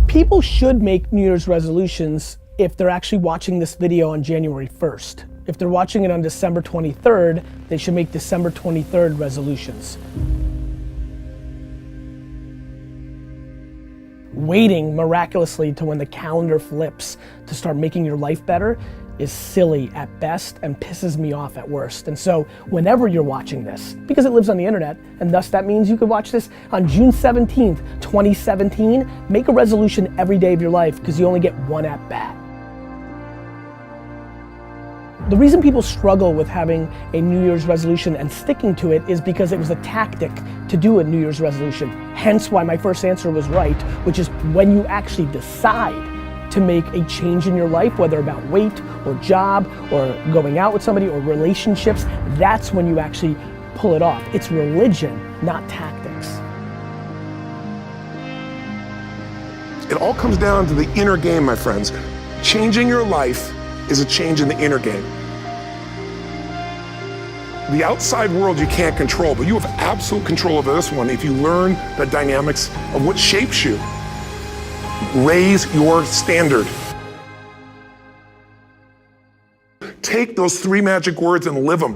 People should make New Year's resolutions if they're actually watching this video on January 1st. If they're watching it on December 23rd, they should make December 23rd resolutions. Waiting miraculously to when the calendar flips to start making your life better is silly at best and pisses me off at worst. And so whenever you're watching this, because it lives on the internet, and thus that means you could watch this on June 17th, 2017, make a resolution every day of your life because you only get one at bat. The reason people struggle with having a New Year's resolution and sticking to it is because it was a tactic to do a New Year's resolution. Hence why my first answer was right, which is when you actually decide to make a change in your life, whether about weight or job or going out with somebody or relationships, that's when you actually pull it off. It's religion, not tactics. It all comes down to the inner game, my friends. Changing your life is a change in the inner game. The outside world you can't control, but you have absolute control over this one if you learn the dynamics of what shapes you. Raise your standard. Take those 3 magic words and live them.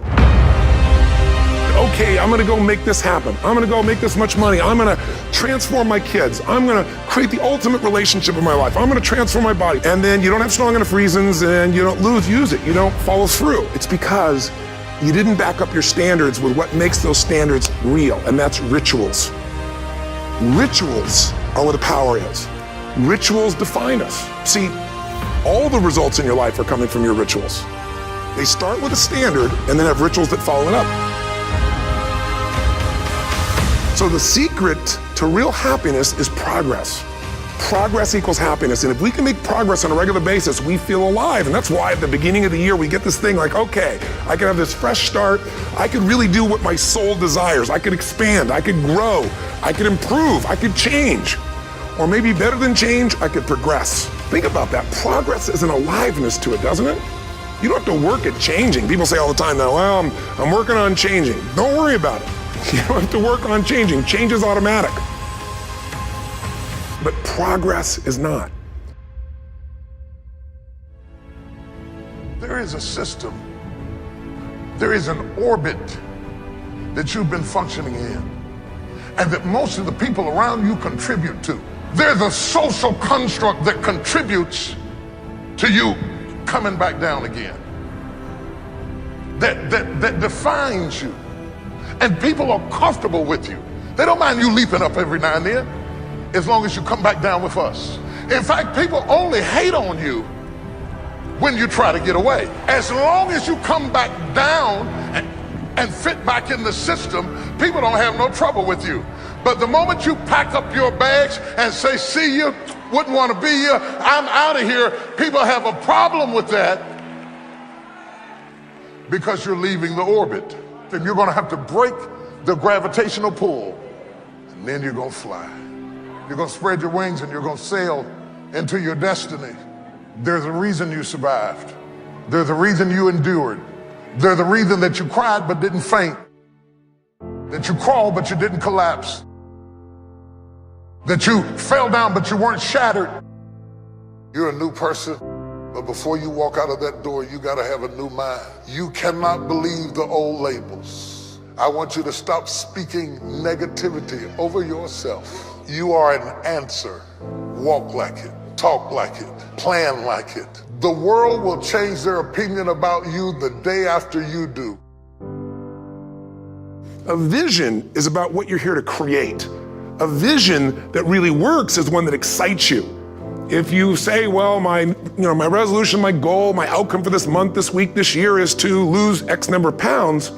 Okay, I'm gonna go make this happen. I'm gonna go make this much money. I'm gonna transform my kids. I'm gonna create the ultimate relationship in my life. I'm gonna transform my body. And then you don't have strong enough reasons and you don't use it. You don't follow through. It's because you didn't back up your standards with what makes those standards real, and that's rituals. Rituals are where the power is. Rituals define us. See, all the results in your life are coming from your rituals. They start with a standard and then have rituals that follow it up. So the secret to real happiness is progress. Progress equals happiness, and if we can make progress on a regular basis, we feel alive, and that's why at the beginning of the year we get this thing like, okay, I can have this fresh start, I could really do what my soul desires, I could expand, I could grow, I could improve, I could change. Or maybe better than change, I could progress. Think about that. Progress is an aliveness to it, doesn't it? You don't have to work at changing. People say all the time now, well, I'm working on changing. Don't worry about it. You don't have to work on changing. Change is automatic. But progress is not. There is a system. There is an orbit that you've been functioning in, and that most of the people around you contribute to. There's a social construct that contributes to you coming back down again. That defines you. And people are comfortable with you. They don't mind you leaping up every now and then, as long as you come back down with us. In fact, people only hate on you when you try to get away. As long as you come back down and fit back in the system, people don't have no trouble with you. But the moment you pack up your bags and say, see you, wouldn't want to be here, I'm out of here, people have a problem with that because you're leaving the orbit. And you're going to have to break the gravitational pull, and then you're going to fly. You're going to spread your wings and you're going to sail into your destiny. There's a reason you survived. There's a reason you endured. There's a reason that you cried but didn't faint. That you crawled but you didn't collapse. That you fell down but you weren't shattered. You're a new person, but before you walk out of that door, you gotta have a new mind. You cannot believe the old labels. I want you to stop speaking negativity over yourself. You are an answer. Walk like it, talk like it, plan like it. The world will change their opinion about you the day after you do. A vision is about what you're here to create. A vision that really works is one that excites you. If you say, well, my resolution, my goal, my outcome for this month, this week, this year is to lose X number of pounds,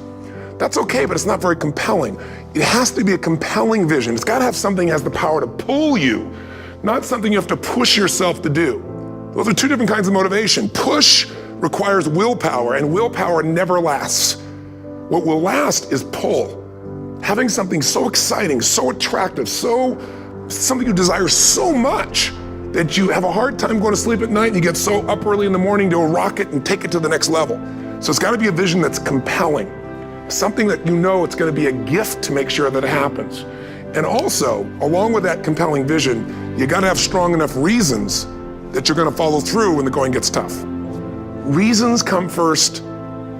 that's okay, but it's not very compelling. It has to be a compelling vision. It's got to have something that has the power to pull you, not something you have to push yourself to do. Those are two different kinds of motivation. Push requires willpower, and willpower never lasts. What will last is pull. Having something so exciting, so attractive, something you desire so much that you have a hard time going to sleep at night and you get so up early in the morning to rock it and take it to the next level. So it's got to be a vision that's compelling. Something that you know it's going to be a gift to make sure that it happens. And also, along with that compelling vision, you gotta have strong enough reasons that you're gonna follow through when the going gets tough. Reasons come first,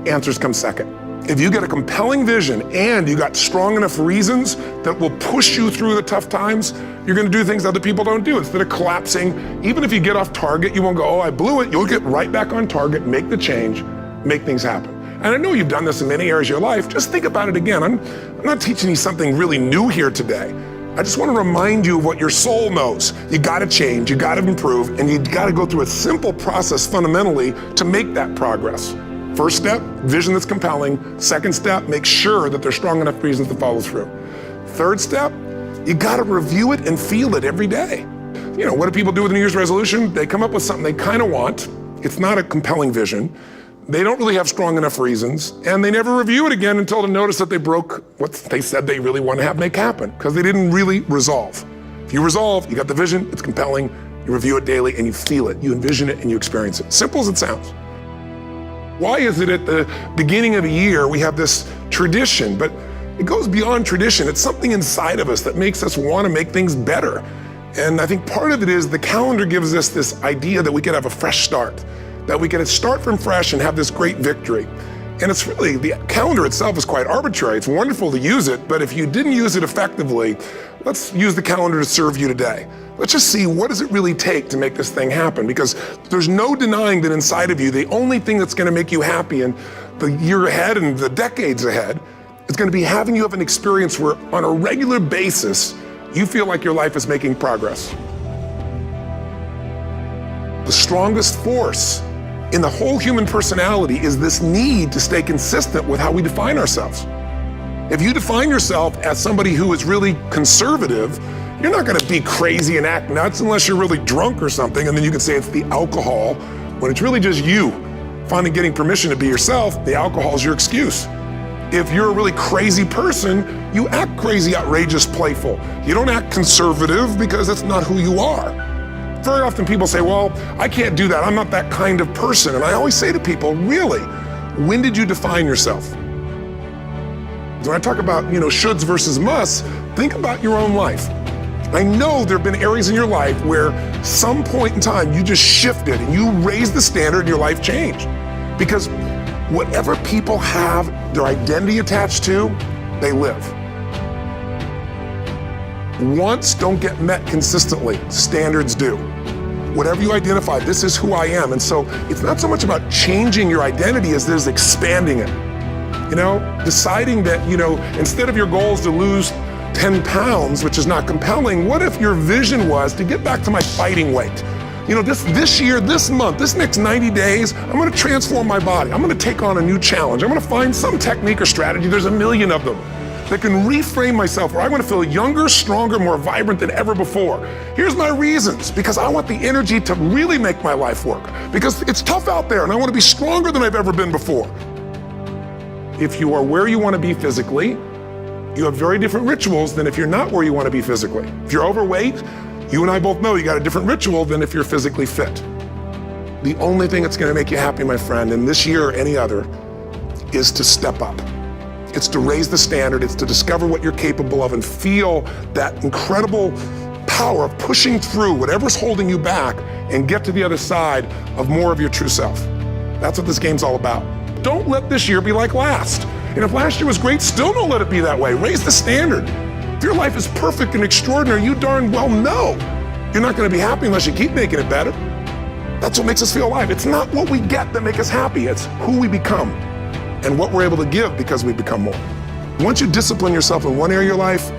answers come second. If you get a compelling vision and you got strong enough reasons that will push you through the tough times, you're gonna do things other people don't do. Instead of collapsing, even if you get off target, you won't go, oh, I blew it. You'll get right back on target, make the change, make things happen. And I know you've done this in many areas of your life. Just think about it again. I'm not teaching you something really new here today. I just want to remind you of what your soul knows. You gotta change, you gotta improve, and you gotta go through a simple process fundamentally to make that progress. First step, vision that's compelling. Second step, make sure that there's strong enough reasons to follow through. Third step, you gotta review it and feel it every day. You know, what do people do with a New Year's resolution? They come up with something they kind of want. It's not a compelling vision. They don't really have strong enough reasons, and they never review it again until they notice that they broke what they said they really want to make happen, because they didn't really resolve. If you resolve, you got the vision, it's compelling, you review it daily, and you feel it, you envision it, and you experience it. Simple as it sounds. Why is it at the beginning of a year we have this tradition, but it goes beyond tradition. It's something inside of us that makes us want to make things better. And I think part of it is the calendar gives us this idea that we could have a fresh start, that we can start from fresh and have this great victory. And it's really, the calendar itself is quite arbitrary. It's wonderful to use it, but if you didn't use it effectively, let's use the calendar to serve you today. Let's just see, what does it really take to make this thing happen? Because there's no denying that inside of you, the only thing that's gonna make you happy in the year ahead and the decades ahead is gonna be having you have an experience where on a regular basis, you feel like your life is making progress. The strongest force in the whole human personality is this need to stay consistent with how we define ourselves. If you define yourself as somebody who is really conservative, you're not gonna be crazy and act nuts unless you're really drunk or something, and then you can say it's the alcohol, when it's really just you finally getting permission to be yourself. The alcohol is your excuse. If you're a really crazy person, you act crazy, outrageous, playful. You don't act conservative because that's not who you are. Very often people say, well, I can't do that. I'm not that kind of person. And I always say to people, really, when did you define yourself? When I talk about, shoulds versus musts, think about your own life. I know there have been areas in your life where some point in time you just shifted and you raised the standard and your life changed. Because whatever people have their identity attached to, they live. Wants don't get met consistently, standards do. Whatever you identify, this is who I am. And so it's not so much about changing your identity as it is expanding it. Deciding that, instead of your goal is to lose 10 pounds, which is not compelling, what if your vision was to get back to my fighting weight? This year, this month, this next 90 days, I'm gonna transform my body. I'm gonna take on a new challenge. I'm gonna find some technique or strategy, there's a million of them, that can reframe myself where I want to feel younger, stronger, more vibrant than ever before. Here's my reasons, because I want the energy to really make my life work, because it's tough out there and I want to be stronger than I've ever been before. If you are where you want to be physically, you have very different rituals than if you're not where you want to be physically. If you're overweight, you and I both know you got a different ritual than if you're physically fit. The only thing that's going to make you happy, my friend, in this year or any other, is to step up. It's to raise the standard, it's to discover what you're capable of and feel that incredible power of pushing through whatever's holding you back and get to the other side of more of your true self. That's what this game's all about. Don't let this year be like last. And if last year was great, still don't let it be that way. Raise the standard. If your life is perfect and extraordinary, you darn well know you're not gonna be happy unless you keep making it better. That's what makes us feel alive. It's not what we get that makes us happy, it's who we become and what we're able to give because we become more. Once you discipline yourself in one area of your life,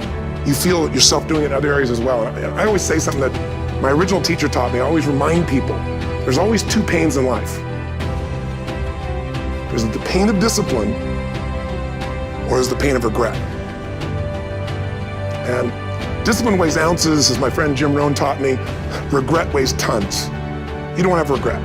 you feel yourself doing it in other areas as well. And I always say something that my original teacher taught me. I always remind people, there's always two pains in life. There's the pain of discipline, or there's the pain of regret. And discipline weighs ounces, as my friend Jim Rohn taught me. Regret weighs tons. You don't have regret.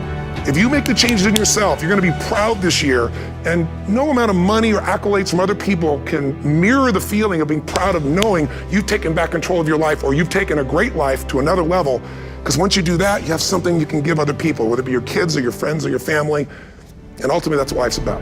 If you make the changes in yourself, you're gonna be proud this year, and no amount of money or accolades from other people can mirror the feeling of being proud of knowing you've taken back control of your life, or you've taken a great life to another level. Because once you do that, you have something you can give other people, whether it be your kids or your friends or your family, and ultimately that's what life's about.